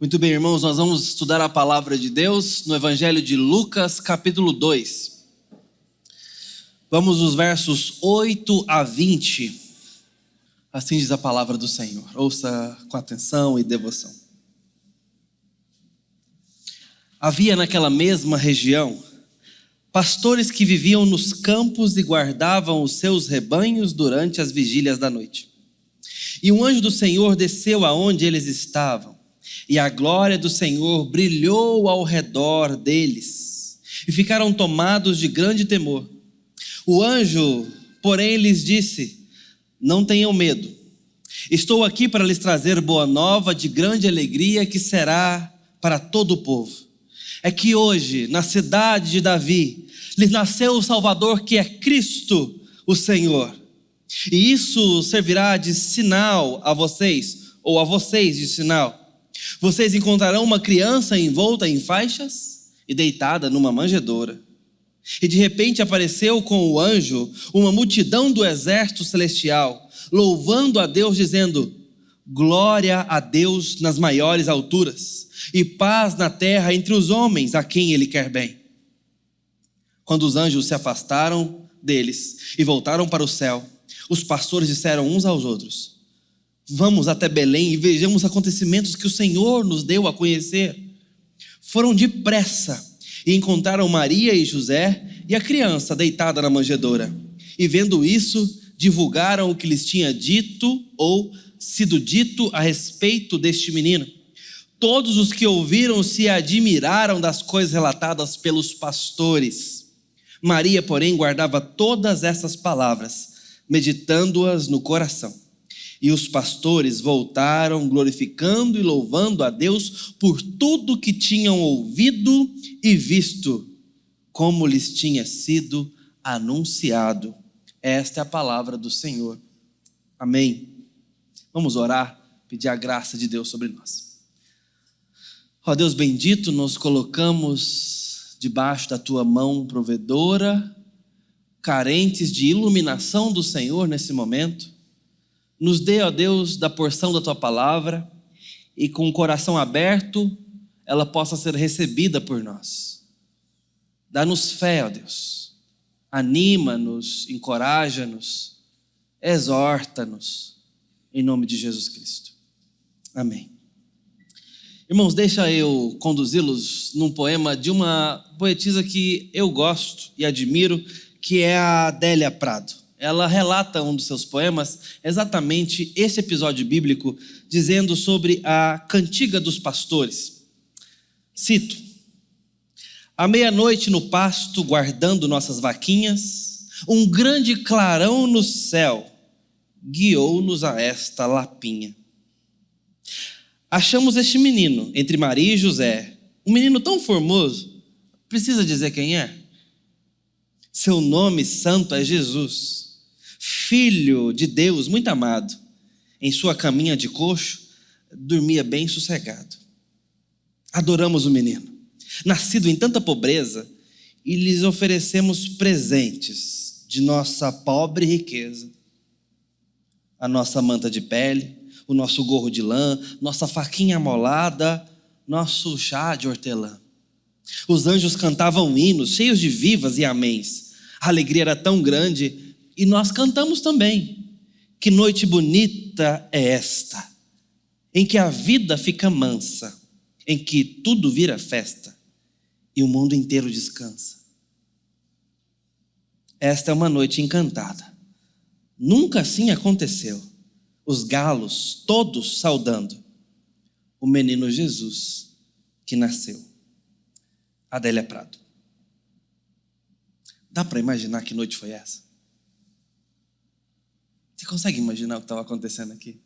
Muito bem, irmãos, nós vamos estudar a palavra de Deus no Evangelho de Lucas, capítulo 2. Vamos dos versos 8 a 20. Assim diz a palavra do Senhor. Ouça com atenção e devoção. Havia naquela mesma região pastores que viviam nos campos e guardavam os seus rebanhos durante as vigílias da noite. E um anjo do Senhor desceu aonde eles estavam. E a glória do Senhor brilhou ao redor deles, e ficaram tomados de grande temor. O anjo, porém, lhes disse: não tenham medo, estou aqui para lhes trazer boa nova de grande alegria, que será para todo o povo. É que hoje, na cidade de Davi, lhes nasceu o Salvador, que é Cristo, o Senhor. E isso servirá de sinal a vocês, ou a vocês de sinal. Vocês encontrarão uma criança envolta em faixas e deitada numa manjedoura. E de repente apareceu com o anjo uma multidão do exército celestial, louvando a Deus, dizendo: glória a Deus nas maiores alturas, e paz na terra entre os homens a quem Ele quer bem. Quando os anjos se afastaram deles e voltaram para o céu, os pastores disseram uns aos outros: vamos até Belém e vejamos os acontecimentos que o Senhor nos deu a conhecer. Foram depressa e encontraram Maria e José e a criança deitada na manjedoura. E vendo isso, divulgaram o que lhes tinha dito ou sido dito a respeito deste menino. Todos os que ouviram se admiraram das coisas relatadas pelos pastores. Maria, porém, guardava todas essas palavras, meditando-as no coração. E os pastores voltaram glorificando e louvando a Deus por tudo que tinham ouvido e visto, como lhes tinha sido anunciado. Esta é a palavra do Senhor. Amém. Vamos orar, pedir a graça de Deus sobre nós. Ó Deus bendito, nos colocamos debaixo da Tua mão provedora, carentes de iluminação do Senhor nesse momento. Nos dê, ó Deus, da porção da Tua palavra, e com o coração aberto, ela possa ser recebida por nós. Dá-nos fé, ó Deus. Anima-nos, encoraja-nos, exorta-nos, em nome de Jesus Cristo. Amém. Irmãos, deixa eu conduzi-los num poema de uma poetisa que eu gosto e admiro, que é a Adélia Prado. Ela relata um dos seus poemas, exatamente esse episódio bíblico, dizendo sobre a cantiga dos pastores. Cito: à meia-noite no pasto, guardando nossas vaquinhas, um grande clarão no céu guiou-nos a esta lapinha. Achamos este menino entre Maria e José, um menino tão formoso, precisa dizer quem é? Seu nome santo é Jesus, Filho de Deus muito amado. Em sua caminha de coxo, dormia bem sossegado. Adoramos o menino, nascido em tanta pobreza, e lhes oferecemos presentes de nossa pobre riqueza. A nossa manta de pele, o nosso gorro de lã, nossa faquinha amolada, nosso chá de hortelã. Os anjos cantavam hinos cheios de vivas e améns. A alegria era tão grande, e nós cantamos também. Que noite bonita é esta, em que a vida fica mansa, em que tudo vira festa e o mundo inteiro descansa. Esta é uma noite encantada. Nunca assim aconteceu. Os galos todos saudando o menino Jesus que nasceu. Adélia Prado. Dá para imaginar que noite foi essa? Você consegue imaginar o que estava acontecendo aqui?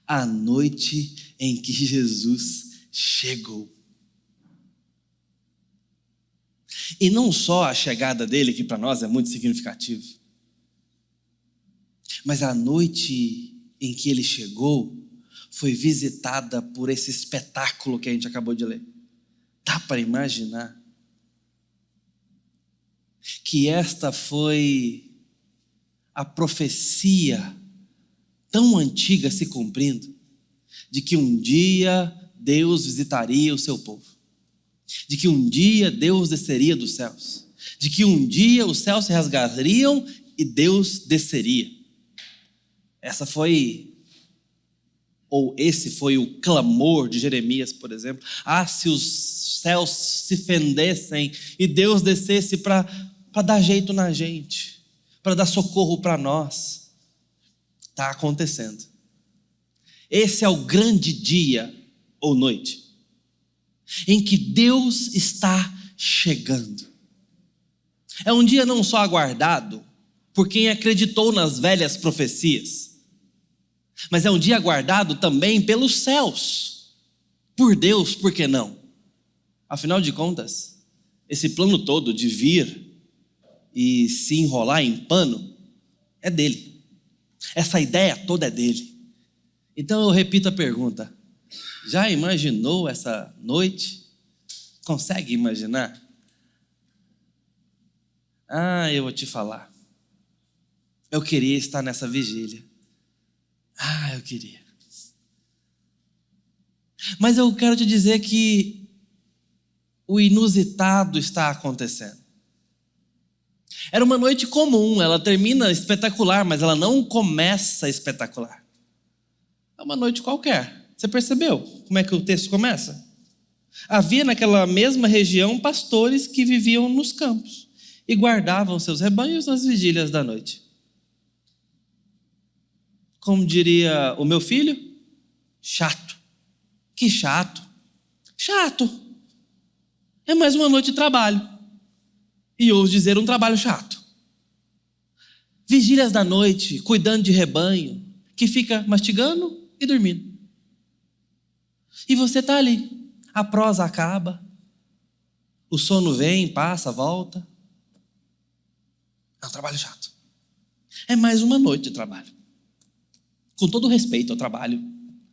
A noite em que Jesus chegou. E não só a chegada dele, que para nós é muito significativo, mas a noite em que ele chegou foi visitada por esse espetáculo que a gente acabou de ler. Dá para imaginar que esta foi a profecia tão antiga se cumprindo, de que um dia Deus visitaria o seu povo, de que um dia Deus desceria dos céus, de que um dia os céus se rasgariam e Deus desceria. Esse foi o clamor de Jeremias, por exemplo. Se os céus se fendessem e Deus descesse para dar jeito na gente, para dar socorro para nós. Está acontecendo. Esse é o grande dia ou noite em que Deus está chegando. É um dia não só aguardado por quem acreditou nas velhas profecias, mas é um dia aguardado também pelos céus, por Deus, por que não? Afinal de contas, esse plano todo de vir e se enrolar em pano é dele. Essa ideia toda é dele. Então eu repito a pergunta: já imaginou essa noite? Consegue imaginar? Eu vou te falar. Eu queria estar nessa vigília. Eu queria. Mas eu quero te dizer que o inusitado está acontecendo. Era uma noite comum, ela termina espetacular, mas ela não começa espetacular. É uma noite qualquer. Você percebeu como é que o texto começa? Havia naquela mesma região pastores que viviam nos campos e guardavam seus rebanhos nas vigílias da noite. Como diria o meu filho, chato. Que chato. Chato. É mais uma noite de trabalho. E ouso dizer, um trabalho chato. Vigílias da noite, cuidando de rebanho, que fica mastigando e dormindo. E você está ali. A prosa acaba. O sono vem, passa, volta. É um trabalho chato. É mais uma noite de trabalho. Com todo respeito ao trabalho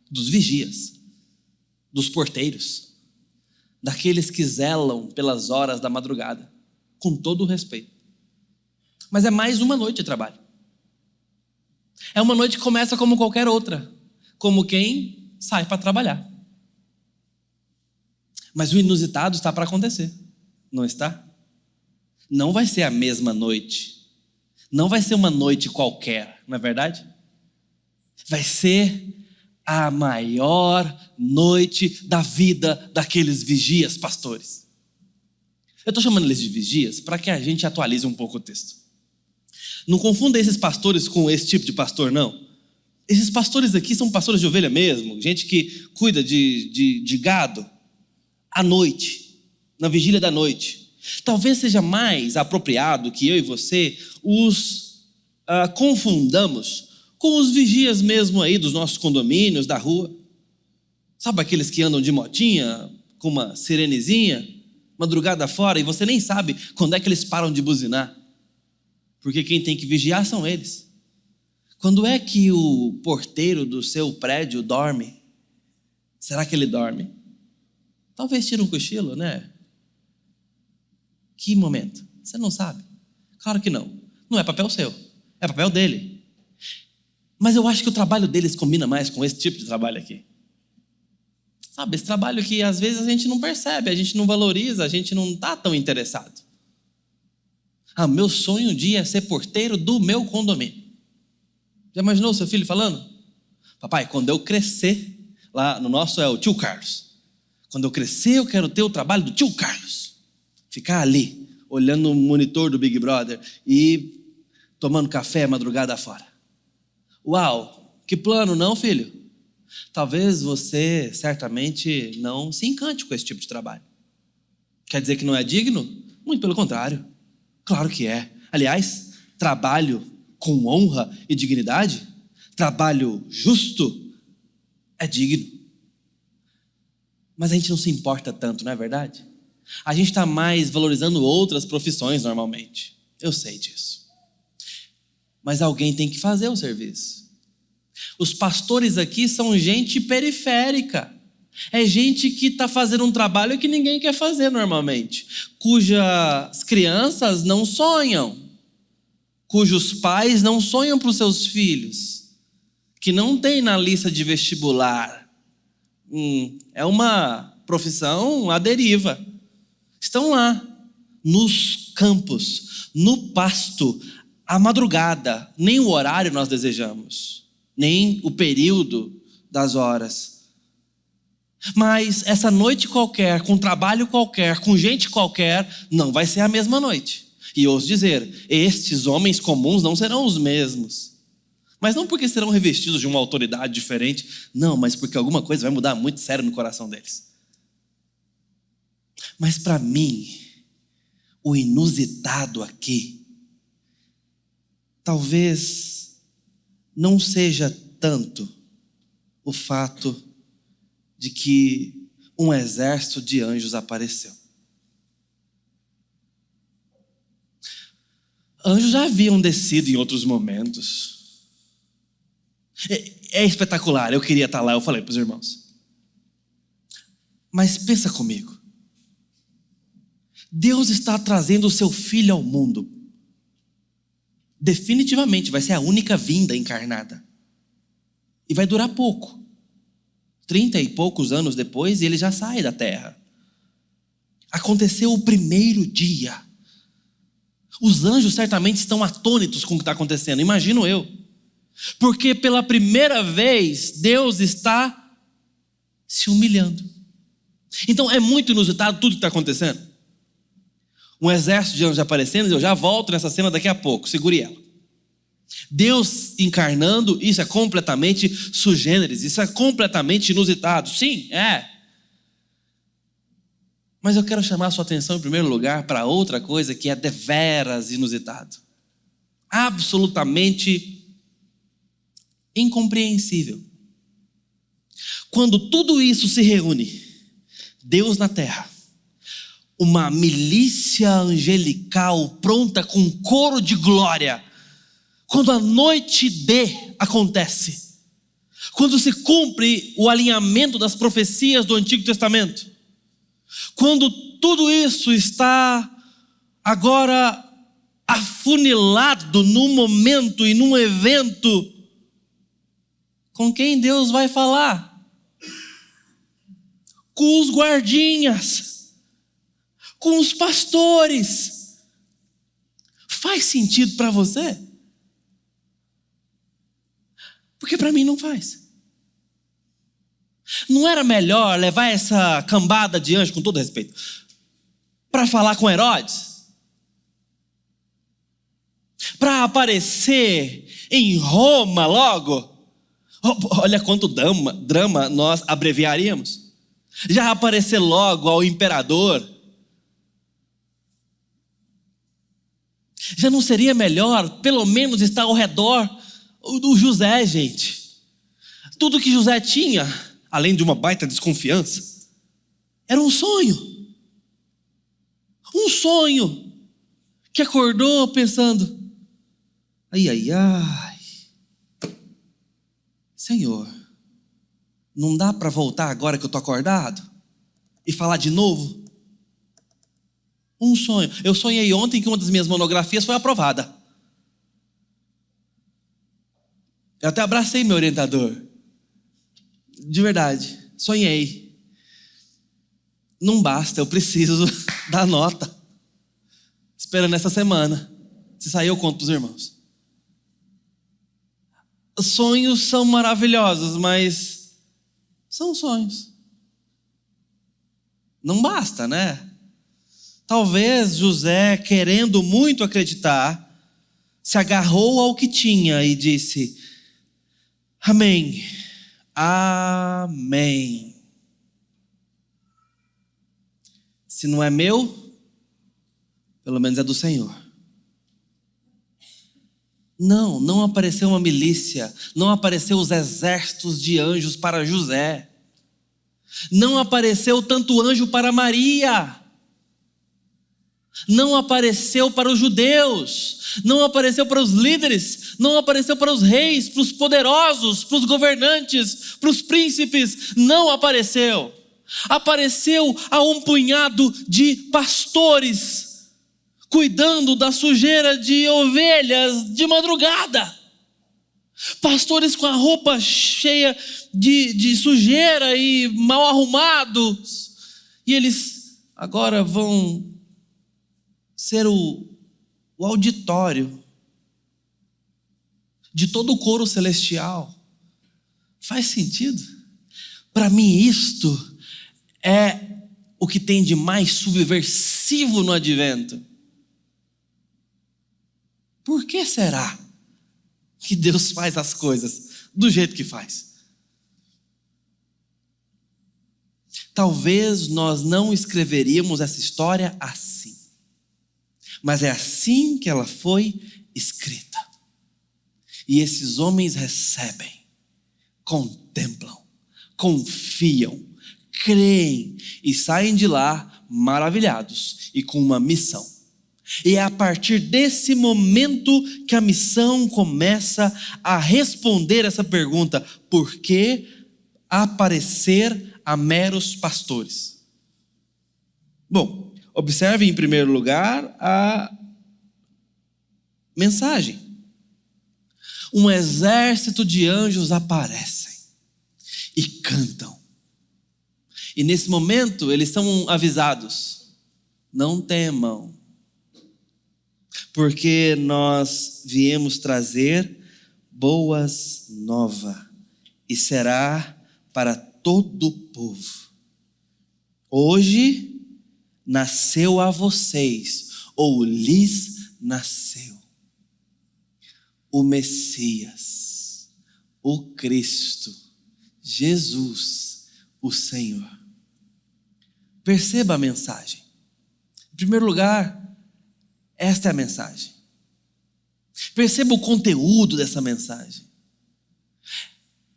dos vigias, dos porteiros, daqueles que zelam pelas horas da madrugada, com todo o respeito. Mas é mais uma noite de trabalho. É uma noite que começa como qualquer outra, como quem sai para trabalhar. Mas o inusitado está para acontecer, não está? Não vai ser a mesma noite, não vai ser uma noite qualquer, não é verdade? Vai ser a maior noite da vida daqueles vigias pastores. Eu estou chamando eles de vigias para que a gente atualize um pouco o texto. Não confunda esses pastores com esse tipo de pastor, não. Esses pastores aqui são pastores de ovelha mesmo, gente que cuida de gado à noite, na vigília da noite. Talvez seja mais apropriado que eu e você os confundamos com os vigias mesmo aí dos nossos condomínios, da rua. Sabe aqueles que andam de motinha, com uma sirenezinha, madrugada fora, e você nem sabe quando é que eles param de buzinar. Porque quem tem que vigiar são eles. Quando é que o porteiro do seu prédio dorme? Será que ele dorme? Talvez tire um cochilo, né? Que momento? Você não sabe? Claro que não. Não é papel seu, é papel dele. Mas eu acho que o trabalho deles combina mais com esse tipo de trabalho aqui. Sabe, esse trabalho que às vezes a gente não percebe, a gente não valoriza, a gente não está tão interessado. Meu sonho um dia é ser porteiro do meu condomínio. Já imaginou seu filho falando? Papai, quando eu crescer, lá no nosso é o tio Carlos. Quando eu crescer, eu quero ter o trabalho do tio Carlos. Ficar ali, olhando o monitor do Big Brother e tomando café madrugada fora. Uau, que plano, não, filho? Talvez você certamente não se encante com esse tipo de trabalho. Quer dizer que não é digno? Muito pelo contrário. Claro que é. Aliás, trabalho com honra e dignidade, trabalho justo, é digno. Mas a gente não se importa tanto, não é verdade? A gente está mais valorizando outras profissões normalmente. Eu sei disso. Mas alguém tem que fazer o serviço. Os pastores aqui são gente periférica. É gente que está fazendo um trabalho que ninguém quer fazer normalmente. Cujas crianças não sonham. Cujos pais não sonham para os seus filhos. Que não tem na lista de vestibular. É uma profissão à deriva. Estão lá, nos campos, no pasto, à madrugada. Nem o horário nós desejamos, nem o período das horas. Mas essa noite qualquer, com trabalho qualquer, com gente qualquer, não vai ser a mesma noite. E ouso dizer, estes homens comuns não serão os mesmos. Mas não porque serão revestidos de uma autoridade diferente, não, mas porque alguma coisa vai mudar muito sério no coração deles. Mas para mim, o inusitado aqui, talvez não seja tanto o fato de que um exército de anjos apareceu. Anjos já haviam descido em outros momentos. É espetacular, eu queria estar lá, eu falei para os irmãos. Mas pensa comigo. Deus está trazendo o seu Filho ao mundo. Definitivamente vai ser a única vinda encarnada. E vai durar pouco. 30 e poucos anos depois, e ele já sai da terra. Aconteceu o primeiro dia. Os anjos certamente estão atônitos com o que está acontecendo, imagino eu. Porque pela primeira vez, Deus está se humilhando. Então é muito inusitado tudo que está acontecendo. Um exército de anjos aparecendo, eu já volto nessa cena daqui a pouco, segure ela. Deus encarnando, isso é completamente sui generis, isso é completamente inusitado. Sim, é. Mas eu quero chamar a sua atenção em primeiro lugar para outra coisa que é deveras inusitado. Absolutamente incompreensível. Quando tudo isso se reúne, Deus na terra, uma milícia angelical pronta com um coro de glória, quando a noite D acontece, quando se cumpre o alinhamento das profecias do Antigo Testamento, quando tudo isso está agora afunilado num momento e num evento, com quem Deus vai falar? Com os guardinhas, com os pastores. Faz sentido para você? Porque para mim não faz. Não era melhor levar essa cambada de anjos, com todo respeito, para falar com Herodes? Para aparecer em Roma logo? Olha quanto drama nós abreviaríamos. Já aparecer logo ao imperador. Já não seria melhor, pelo menos, estar ao redor do José, gente? Tudo que José tinha, além de uma baita desconfiança, era um sonho. Um sonho que acordou pensando: ai, Senhor, não dá para voltar agora que eu estou acordado e falar de novo? Um sonho. Eu sonhei ontem que uma das minhas monografias foi aprovada. Eu até abracei meu orientador. De verdade, sonhei. Não basta, eu preciso dar nota. Esperando essa semana. Se sair, eu conto para os irmãos. Os sonhos são maravilhosos, mas são sonhos. Não basta, né? Talvez José, querendo muito acreditar, se agarrou ao que tinha e disse: amém, amém. Se não é meu, pelo menos é do Senhor. Não apareceu uma milícia, não apareceu os exércitos de anjos para José, não apareceu tanto anjo para Maria, não apareceu para os judeus, não apareceu para os líderes, não apareceu para os reis, para os poderosos, para os governantes, para os príncipes, não apareceu. Apareceu a um punhado de pastores, cuidando da sujeira de ovelhas de madrugada. Pastores com a roupa cheia de sujeira e mal arrumados. E eles agora vão ser o auditório de todo o coro celestial. Faz sentido? Para mim isto é o que tem de mais subversivo no advento. Por que será que Deus faz as coisas do jeito que faz? Talvez nós não escreveríamos essa história assim, mas é assim que ela foi escrita. E esses homens recebem, contemplam, confiam, creem e saem de lá maravilhados e com uma missão. E é a partir desse momento que a missão começa a responder essa pergunta: por que aparecer a meros pastores? Bom, observe em primeiro lugar a mensagem. Um exército de anjos aparecem e cantam. E nesse momento eles são avisados: não temam, porque nós viemos trazer boas novas, e será para todo o povo. Hoje nasceu a vocês, ou lhes nasceu, o Messias, o Cristo, Jesus, o Senhor. Perceba a mensagem. Em primeiro lugar, esta é a mensagem. Perceba o conteúdo dessa mensagem.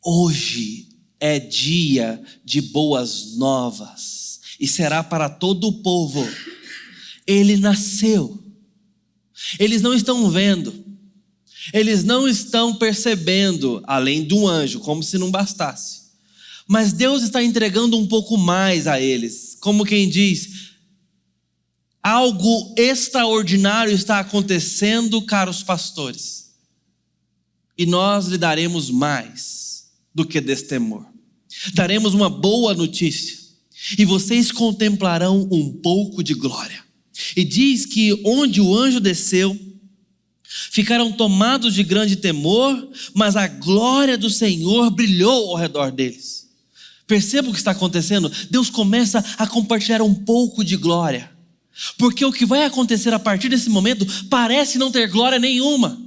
Hoje é dia de boas novas e será para todo o povo. Ele nasceu. Eles não estão vendo, eles não estão percebendo, além do anjo, como se não bastasse. Mas Deus está entregando um pouco mais a eles, como quem diz: algo extraordinário está acontecendo, caros pastores, e nós lhe daremos mais do que destemor. Daremos uma boa notícia, e vocês contemplarão um pouco de glória. E diz que onde o anjo desceu, ficaram tomados de grande temor, mas a glória do Senhor brilhou ao redor deles. Perceba o que está acontecendo. Deus começa a compartilhar um pouco de glória, porque o que vai acontecer a partir desse momento parece não ter glória nenhuma.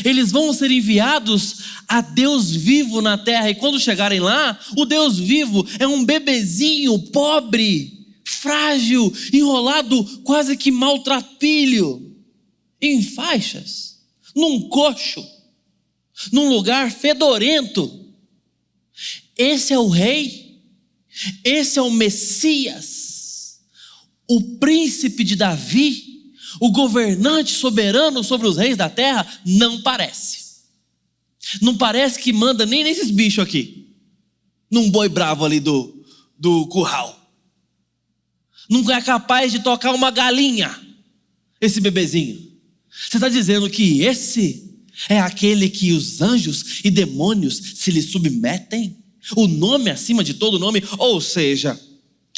Eles vão ser enviados a Deus vivo na terra, e quando chegarem lá, o Deus vivo é um bebezinho pobre, frágil, enrolado quase que maltrapilho, em faixas, num coxo, num lugar fedorento. Esse é o rei, esse é o Messias, o príncipe de Davi, o governante soberano sobre os reis da terra. Não parece que manda nem nesses bichos aqui, num boi bravo ali do curral. Não é capaz de tocar uma galinha, esse bebezinho. Você está dizendo que esse é aquele que os anjos e demônios se lhe submetem? O nome acima de todo nome? Ou seja,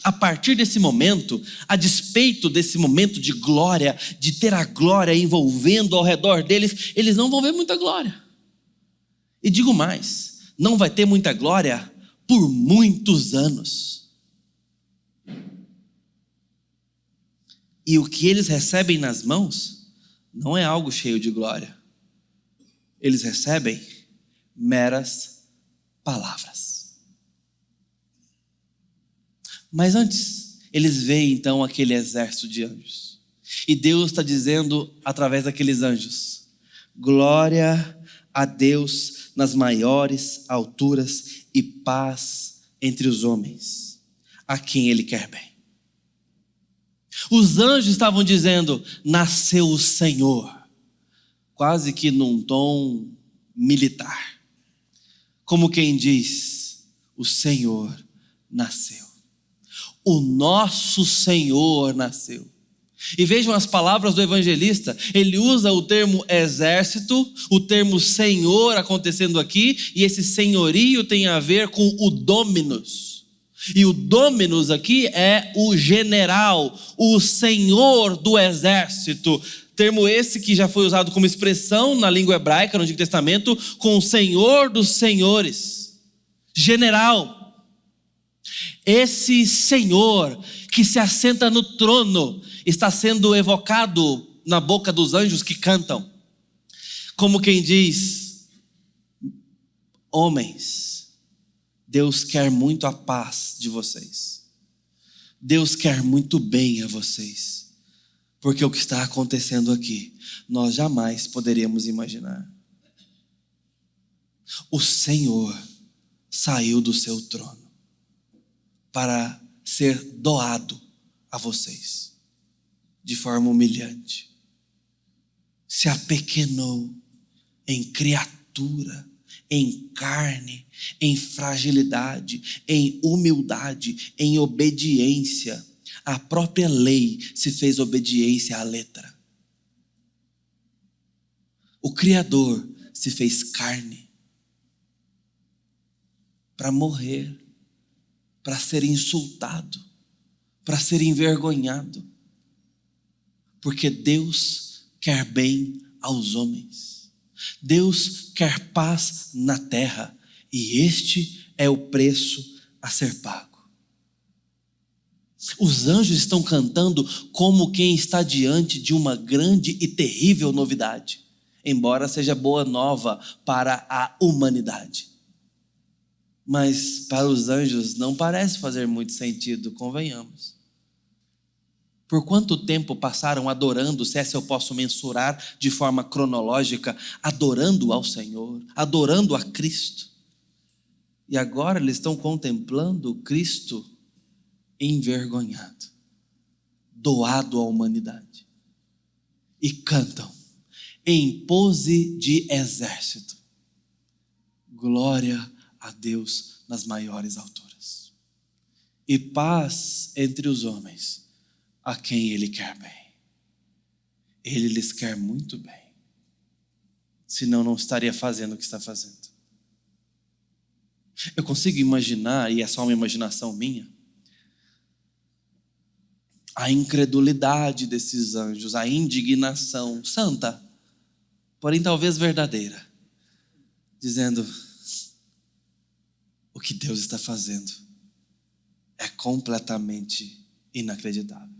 a partir desse momento, a despeito desse momento de glória, de ter a glória envolvendo ao redor deles, eles não vão ver muita glória. E digo mais, não vai ter muita glória por muitos anos. E o que eles recebem nas mãos não é algo cheio de glória. Eles recebem meras palavras. Mas antes, eles veem então aquele exército de anjos. E Deus está dizendo através daqueles anjos: glória a Deus nas maiores alturas e paz entre os homens, a quem Ele quer bem. Os anjos estavam dizendo: nasceu o Senhor, quase que num tom militar, como quem diz: o Senhor nasceu, o nosso Senhor nasceu. E vejam as palavras do evangelista, ele usa o termo exército, o termo senhor acontecendo aqui, e esse senhorio tem a ver com o dominus. E o dominus aqui é o general, o senhor do exército. Termo esse que já foi usado como expressão na língua hebraica no Antigo Testamento, com o senhor dos senhores, general. Esse Senhor que se assenta no trono está sendo evocado na boca dos anjos que cantam, como quem diz: homens, Deus quer muito a paz de vocês, Deus quer muito bem a vocês, porque o que está acontecendo aqui nós jamais poderíamos imaginar. O Senhor saiu do seu trono para ser doado a vocês de forma humilhante. Se apequenou em criatura, em carne, em fragilidade, em humildade, em obediência. A própria lei se fez obediência à letra. O Criador se fez carne para morrer, para ser insultado, para ser envergonhado, porque Deus quer bem aos homens. Deus quer paz na terra, e este é o preço a ser pago. Os anjos estão cantando como quem está diante de uma grande e terrível novidade, embora seja boa nova para a humanidade. Mas para os anjos não parece fazer muito sentido, convenhamos. Por quanto tempo passaram adorando, se essa eu posso mensurar de forma cronológica, adorando ao Senhor, adorando a Cristo. E agora eles estão contemplando Cristo envergonhado, doado à humanidade. E cantam em pose de exército: glória a Deus nas maiores alturas, e paz entre os homens a quem Ele quer bem. Ele lhes quer muito bem, senão não estaria fazendo o que está fazendo. Eu consigo imaginar, e é só uma imaginação minha, a incredulidade desses anjos, a indignação santa, porém talvez verdadeira, dizendo: o que Deus está fazendo é completamente inacreditável.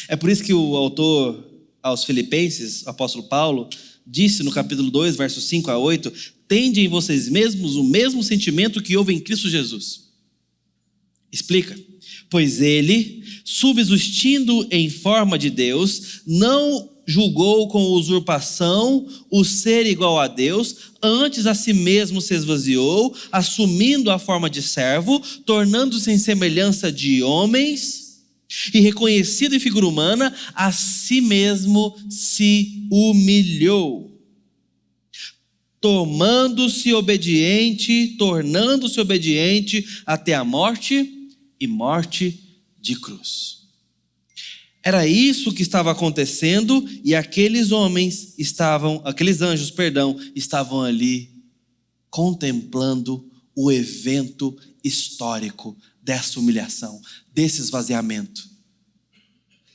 É por isso que o autor aos Filipenses, o apóstolo Paulo, disse no capítulo 2, versos 5 a 8: tende em vocês mesmos o mesmo sentimento que houve em Cristo Jesus. Explica: pois ele, subsistindo em forma de Deus, não julgou com usurpação o ser igual a Deus, antes a si mesmo se esvaziou, assumindo a forma de servo, tornando-se em semelhança de homens, e reconhecido em figura humana, a si mesmo se humilhou, tornando-se obediente até a morte, e morte de cruz. Era isso que estava acontecendo, e aqueles anjos estavam ali contemplando o evento histórico dessa humilhação, desse esvaziamento,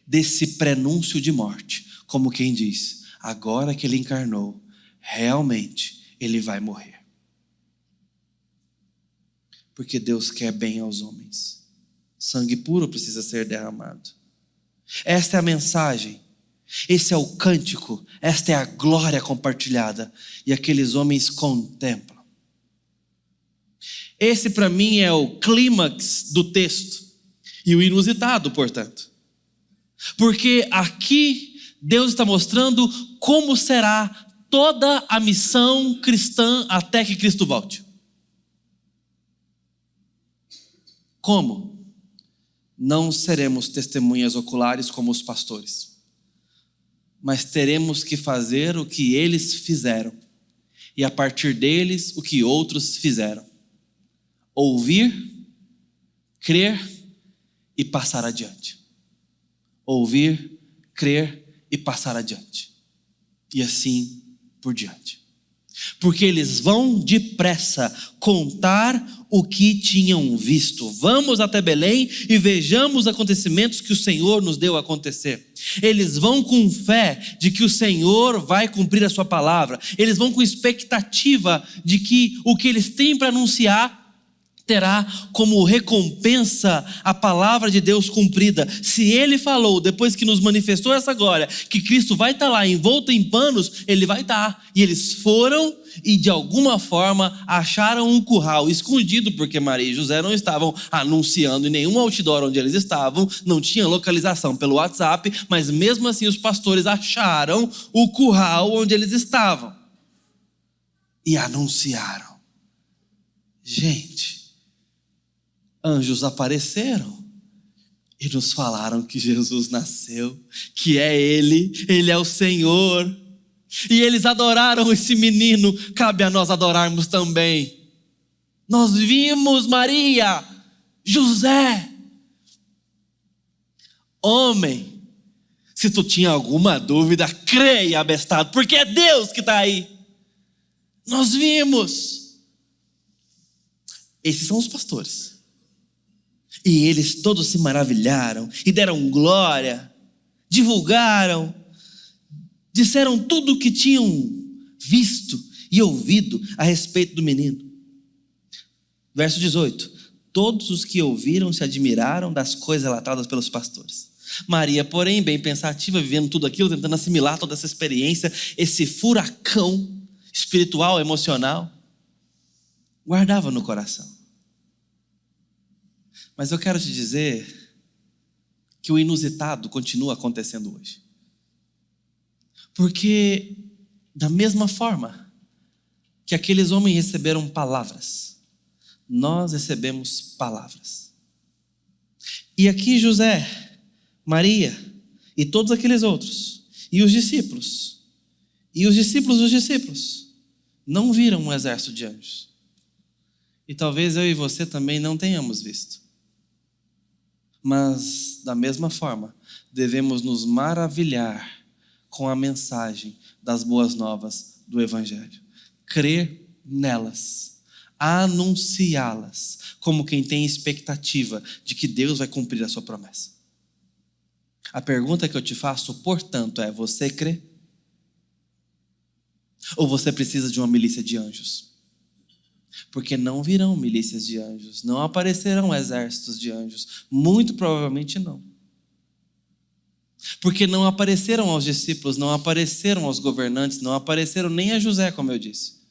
desse prenúncio de morte, como quem diz: agora que ele encarnou, realmente ele vai morrer. Porque Deus quer bem aos homens. Sangue puro precisa ser derramado. Esta é a mensagem, esse é o cântico, esta é a glória compartilhada, e aqueles homens contemplam. Esse para mim é o clímax do texto, e o inusitado, portanto, porque aqui Deus está mostrando como será toda a missão cristã até que Cristo volte. Como? Não seremos testemunhas oculares como os pastores, mas teremos que fazer o que eles fizeram, e a partir deles o que outros fizeram: ouvir, crer e passar adiante. ouvir, crer e passar adiante. E assim por diante. Porque eles vão depressa contar o que tinham visto. Vamos até Belém e vejamos os acontecimentos que o Senhor nos deu a acontecer. Eles vão com fé de que o Senhor vai cumprir a sua palavra. Eles vão com expectativa de que o que eles têm para anunciar terá como recompensa a palavra de Deus cumprida. Se Ele falou, depois que nos manifestou essa glória, que Cristo vai estar lá envolto em panos, Ele vai estar. E eles foram e de alguma forma acharam um curral escondido, porque Maria e José não estavam anunciando em nenhum outdoor onde eles estavam, não tinha localização pelo WhatsApp, mas mesmo assim os pastores acharam o curral onde eles estavam e anunciaram. Gente, anjos apareceram e nos falaram que Jesus nasceu, que é Ele é o Senhor. E eles adoraram esse menino, cabe a nós adorarmos também. Nós vimos Maria, José. Homem, se tu tinha alguma dúvida, creia, abestado, porque é Deus que está aí. Nós vimos. Esses são os pastores. E eles todos se maravilharam e deram glória, divulgaram, disseram tudo o que tinham visto e ouvido a respeito do menino. Verso 18: todos os que ouviram se admiraram das coisas relatadas pelos pastores. Maria, porém, bem pensativa, vivendo tudo aquilo, tentando assimilar toda essa experiência, esse furacão espiritual, emocional, guardava no coração. Mas eu quero te dizer que o inusitado continua acontecendo hoje. Porque da mesma forma que aqueles homens receberam palavras, nós recebemos palavras. E aqui José, Maria e todos aqueles outros, e os discípulos dos discípulos, não viram um exército de anjos. E talvez eu e você também não tenhamos visto. Mas, da mesma forma, devemos nos maravilhar com a mensagem das boas novas do Evangelho. Crer nelas, anunciá-las, como quem tem expectativa de que Deus vai cumprir a sua promessa. A pergunta que eu te faço, portanto, é: você crê? Ou você precisa de uma milícia de anjos? Porque não virão milícias de anjos, não aparecerão exércitos de anjos, muito provavelmente não. Porque não apareceram aos discípulos, não apareceram aos governantes, não apareceram nem a José, como eu disse.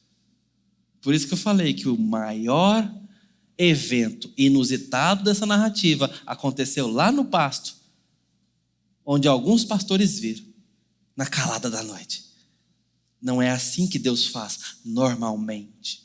Por isso que eu falei que o maior evento inusitado dessa narrativa aconteceu lá no pasto, onde alguns pastores viram, na calada da noite. Não é assim que Deus faz normalmente.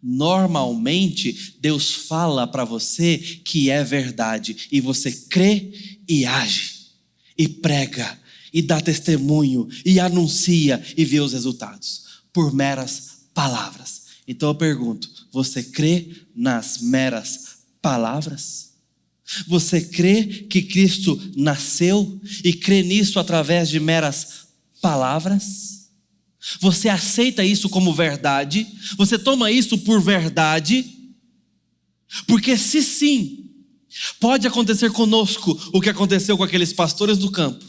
Normalmente, Deus fala para você que é verdade, e você crê e age, e prega, e dá testemunho, e anuncia, e vê os resultados, por meras palavras. Então eu pergunto: você crê nas meras palavras? Você crê que Cristo nasceu e crê nisso através de meras palavras? Você aceita isso como verdade? Você toma isso por verdade? Porque se sim, pode acontecer conosco o que aconteceu com aqueles pastores do campo.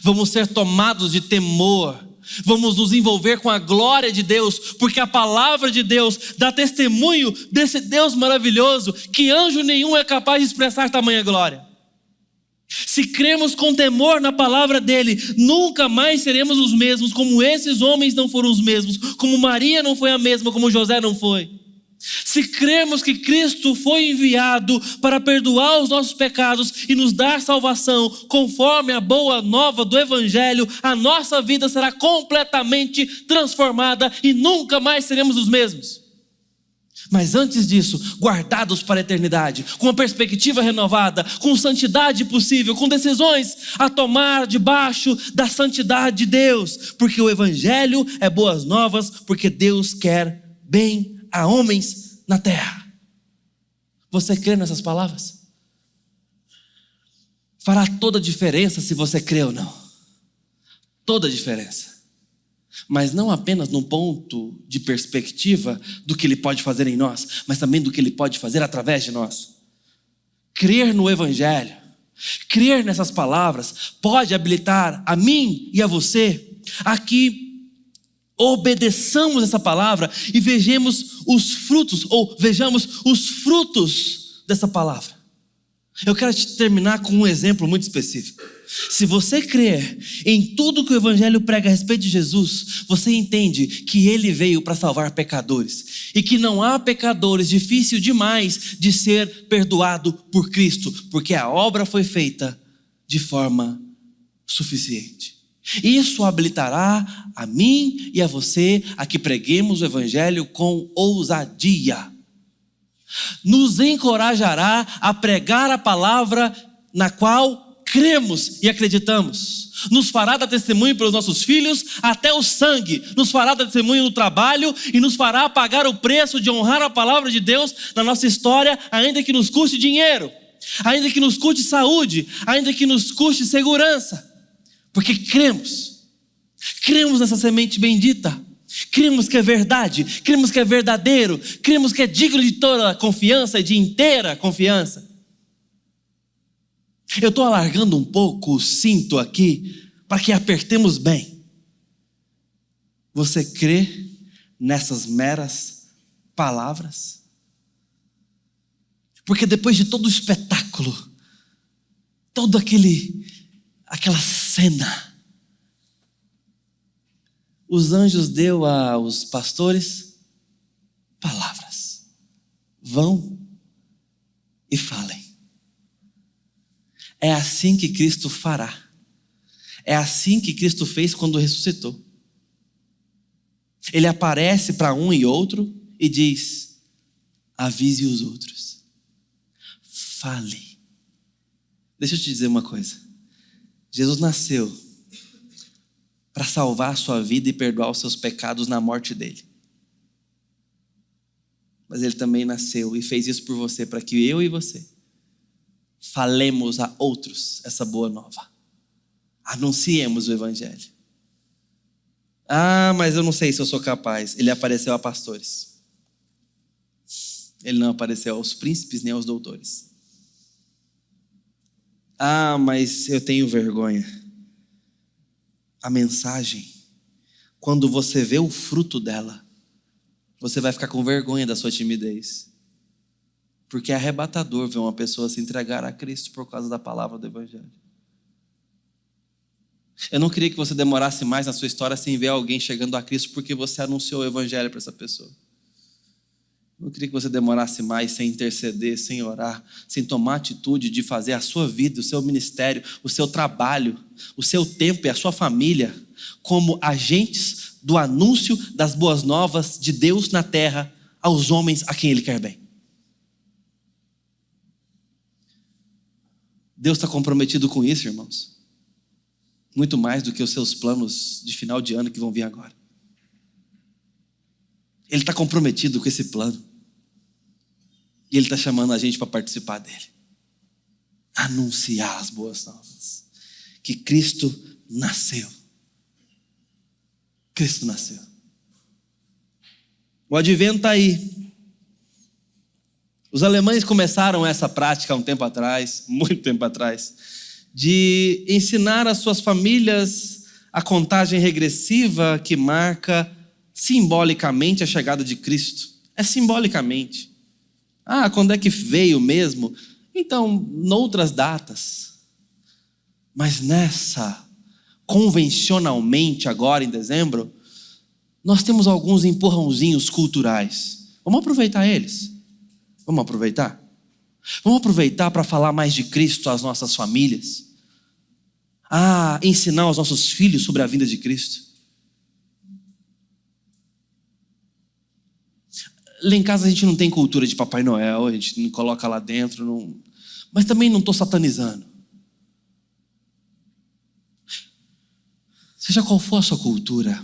Vamos ser tomados de temor, vamos nos envolver com a glória de Deus, porque a palavra de Deus dá testemunho desse Deus maravilhoso, que anjo nenhum é capaz de expressar tamanha glória. Se cremos com temor na palavra dele, nunca mais seremos os mesmos, como esses homens não foram os mesmos, como Maria não foi a mesma, como José não foi. Se cremos que Cristo foi enviado para perdoar os nossos pecados e nos dar salvação, conforme a boa nova do Evangelho, a nossa vida será completamente transformada e nunca mais seremos os mesmos. Mas antes disso, guardados para a eternidade, com uma perspectiva renovada, com santidade possível, com decisões a tomar debaixo da santidade de Deus, porque o Evangelho é boas novas, porque Deus quer bem a homens na terra. Você crê nessas palavras? Fará toda a diferença se você crê ou não. Toda a diferença. Mas não apenas no ponto de perspectiva do que Ele pode fazer em nós, mas também do que Ele pode fazer através de nós. Crer no Evangelho, crer nessas palavras, pode habilitar a mim e a você a que obedeçamos essa palavra e vejamos os frutos dessa palavra. Eu quero te terminar com um exemplo muito específico. Se você crer em tudo que o Evangelho prega a respeito de Jesus, você entende que Ele veio para salvar pecadores e que não há pecadores difícil demais de ser perdoado por Cristo, porque a obra foi feita de forma suficiente. Isso habilitará a mim e a você a que preguemos o Evangelho com ousadia. Nos encorajará a pregar a palavra na qual cremos e acreditamos. Nos fará dar testemunho pelos nossos filhos até o sangue. Nos fará dar testemunho no trabalho e nos fará pagar o preço de honrar a palavra de Deus na nossa história, ainda que nos custe dinheiro, ainda que nos custe saúde, ainda que nos custe segurança. Porque cremos nessa semente bendita. Cremos que é verdade, cremos que é verdadeiro, cremos que é digno de toda confiança e de inteira confiança. Eu estou alargando um pouco o cinto aqui para que apertemos bem. Você crê nessas meras palavras? Porque depois de todo o espetáculo, toda aquela cena, os anjos deu aos pastores palavras. Vão e falem. É assim que Cristo fará. É assim que Cristo fez quando ressuscitou. Ele aparece para um e outro e diz: avise os outros. Fale. Deixa eu te dizer uma coisa. Jesus nasceu para salvar a sua vida e perdoar os seus pecados na morte dele. Mas ele também nasceu e fez isso por você, para que eu e você falemos a outros essa boa nova. Anunciemos o Evangelho. Ah, mas eu não sei se eu sou capaz. Ele apareceu a pastores. Ele não apareceu aos príncipes nem aos doutores. Ah, mas eu tenho vergonha. A mensagem, quando você vê o fruto dela, você vai ficar com vergonha da sua timidez. Porque é arrebatador ver uma pessoa se entregar a Cristo por causa da palavra do Evangelho. Eu não queria que você demorasse mais na sua história sem ver alguém chegando a Cristo porque você anunciou o Evangelho para essa pessoa. Eu não queria que você demorasse mais sem interceder, sem orar, sem tomar atitude de fazer a sua vida, o seu ministério, o seu trabalho, o seu tempo e a sua família como agentes do anúncio das boas novas de Deus na terra aos homens a quem Ele quer bem. Deus está comprometido com isso, irmãos. Muito mais do que os seus planos de final de ano que vão vir agora. Ele está comprometido com esse plano. E Ele está chamando a gente para participar dele. Anunciar as boas novas. Que Cristo nasceu. Cristo nasceu. O advento está aí. Os alemães começaram essa prática há um tempo atrás, muito tempo atrás, de ensinar as suas famílias a contagem regressiva que marca simbolicamente a chegada de Cristo. É simbolicamente. Ah, quando é que veio mesmo? Então, noutras datas. Mas nessa, convencionalmente agora em dezembro, nós temos alguns empurrãozinhos culturais. Vamos aproveitar eles? Vamos aproveitar? Vamos aproveitar para falar mais de Cristo às nossas famílias? Ensinar aos nossos filhos sobre a vinda de Cristo? Lá em casa a gente não tem cultura de Papai Noel, a gente não coloca lá dentro, mas também não estou satanizando. Seja qual for a sua cultura,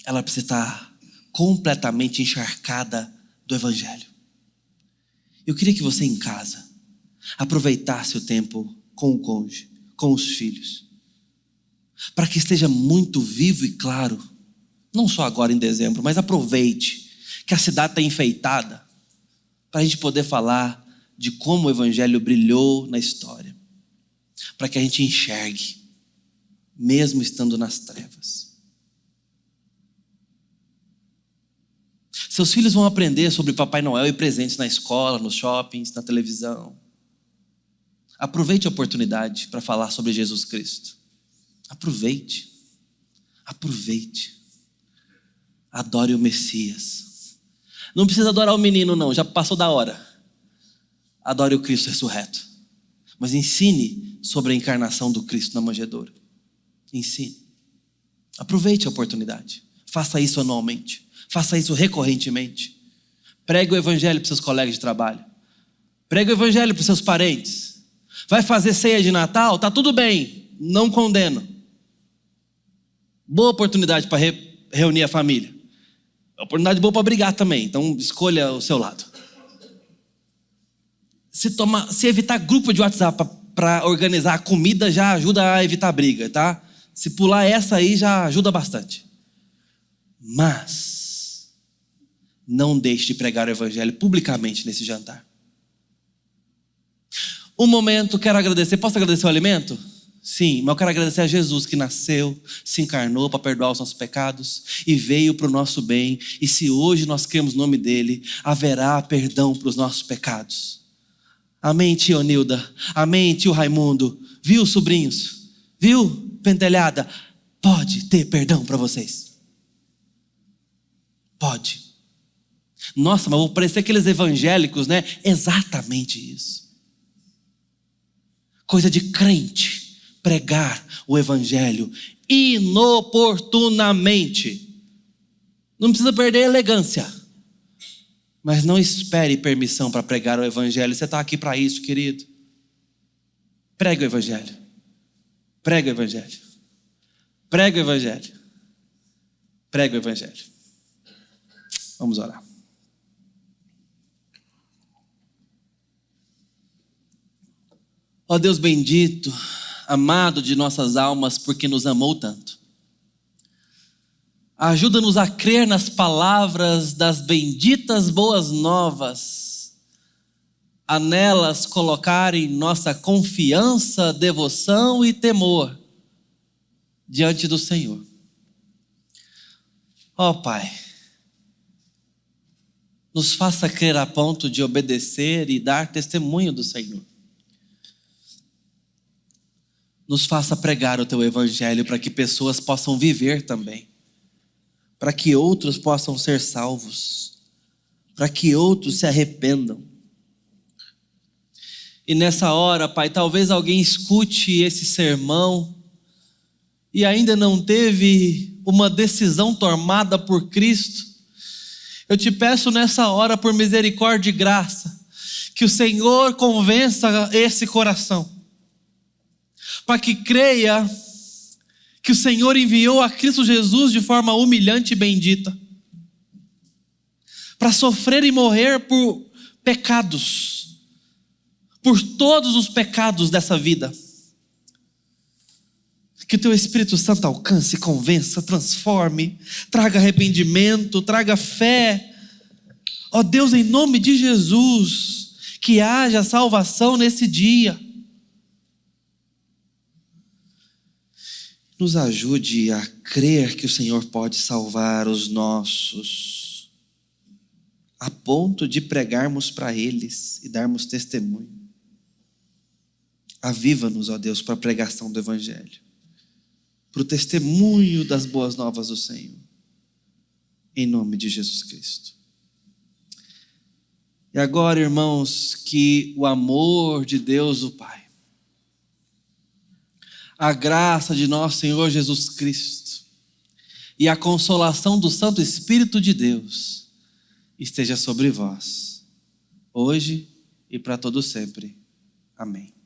ela precisa estar completamente encharcada do Evangelho. Eu queria que você em casa aproveitasse o tempo com o cônjuge, com os filhos. Para que esteja muito vivo e claro, não só agora em dezembro, mas aproveite que a cidade está enfeitada, para a gente poder falar de como o evangelho brilhou na história, para que a gente enxergue, mesmo estando nas trevas. Seus filhos vão aprender sobre Papai Noel e presentes na escola, nos shoppings, na televisão. Aproveite a oportunidade para falar sobre Jesus Cristo. Aproveite. Adore o Messias. Não precisa adorar o menino não, já passou da hora. Adore o Cristo ressurreto. Mas ensine sobre a encarnação do Cristo na manjedoura. Ensine. Aproveite a oportunidade. Faça isso anualmente. Faça isso recorrentemente. Pregue o evangelho para seus colegas de trabalho. Pregue o evangelho para seus parentes. Vai fazer ceia de Natal? Tá tudo bem, não condeno. Boa oportunidade para reunir a família. Oportunidade boa para brigar também, então escolha o seu lado. Se evitar grupo de WhatsApp para organizar a comida já ajuda a evitar briga, tá? Se pular essa aí já ajuda bastante. Mas não deixe de pregar o evangelho publicamente nesse jantar. Um momento, quero agradecer. Posso agradecer o alimento? Sim, mas eu quero agradecer a Jesus que nasceu, se encarnou para perdoar os nossos pecados e veio para o nosso bem. E se hoje nós cremos no nome dele, haverá perdão para os nossos pecados. Amém, tia Nilda? Amém, tio Raimundo? Viu, sobrinhos? Viu, pentelhada? Pode ter perdão para vocês. Pode. Nossa, mas vou parecer aqueles evangélicos, né? Exatamente isso. Coisa de crente, pregar o evangelho inoportunamente. Não precisa perder a elegância, mas não espere permissão para pregar o evangelho. Você está aqui para isso, querido. Pregue o evangelho. Pregue o evangelho. Pregue o evangelho. Pregue o evangelho. Vamos orar. Ó Deus bendito, amado de nossas almas, porque nos amou tanto. Ajuda-nos a crer nas palavras das benditas boas novas, a nelas colocarem nossa confiança, devoção e temor diante do Senhor. Ó Pai, nos faça crer a ponto de obedecer e dar testemunho do Senhor. Nos faça pregar o Teu Evangelho para que pessoas possam viver também. Para que outros possam ser salvos. Para que outros se arrependam. E nessa hora, Pai, talvez alguém escute esse sermão e ainda não teve uma decisão tomada por Cristo. Eu te peço nessa hora, por misericórdia e graça, que o Senhor convença esse coração. Para que creia que o Senhor enviou a Cristo Jesus de forma humilhante e bendita, para sofrer e morrer por pecados, por todos os pecados dessa vida. Que o Teu Espírito Santo alcance, convença, transforme, traga arrependimento, traga fé. Ó Deus, em nome de Jesus, que haja salvação nesse dia. Nos ajude a crer que o Senhor pode salvar os nossos, a ponto de pregarmos para eles e darmos testemunho. Aviva-nos, ó Deus, para a pregação do Evangelho, para o testemunho das boas novas do Senhor, em nome de Jesus Cristo. E agora, irmãos, que o amor de Deus, o Pai, a graça de nosso Senhor Jesus Cristo e a consolação do Santo Espírito de Deus esteja sobre vós, hoje e para todo sempre. Amém.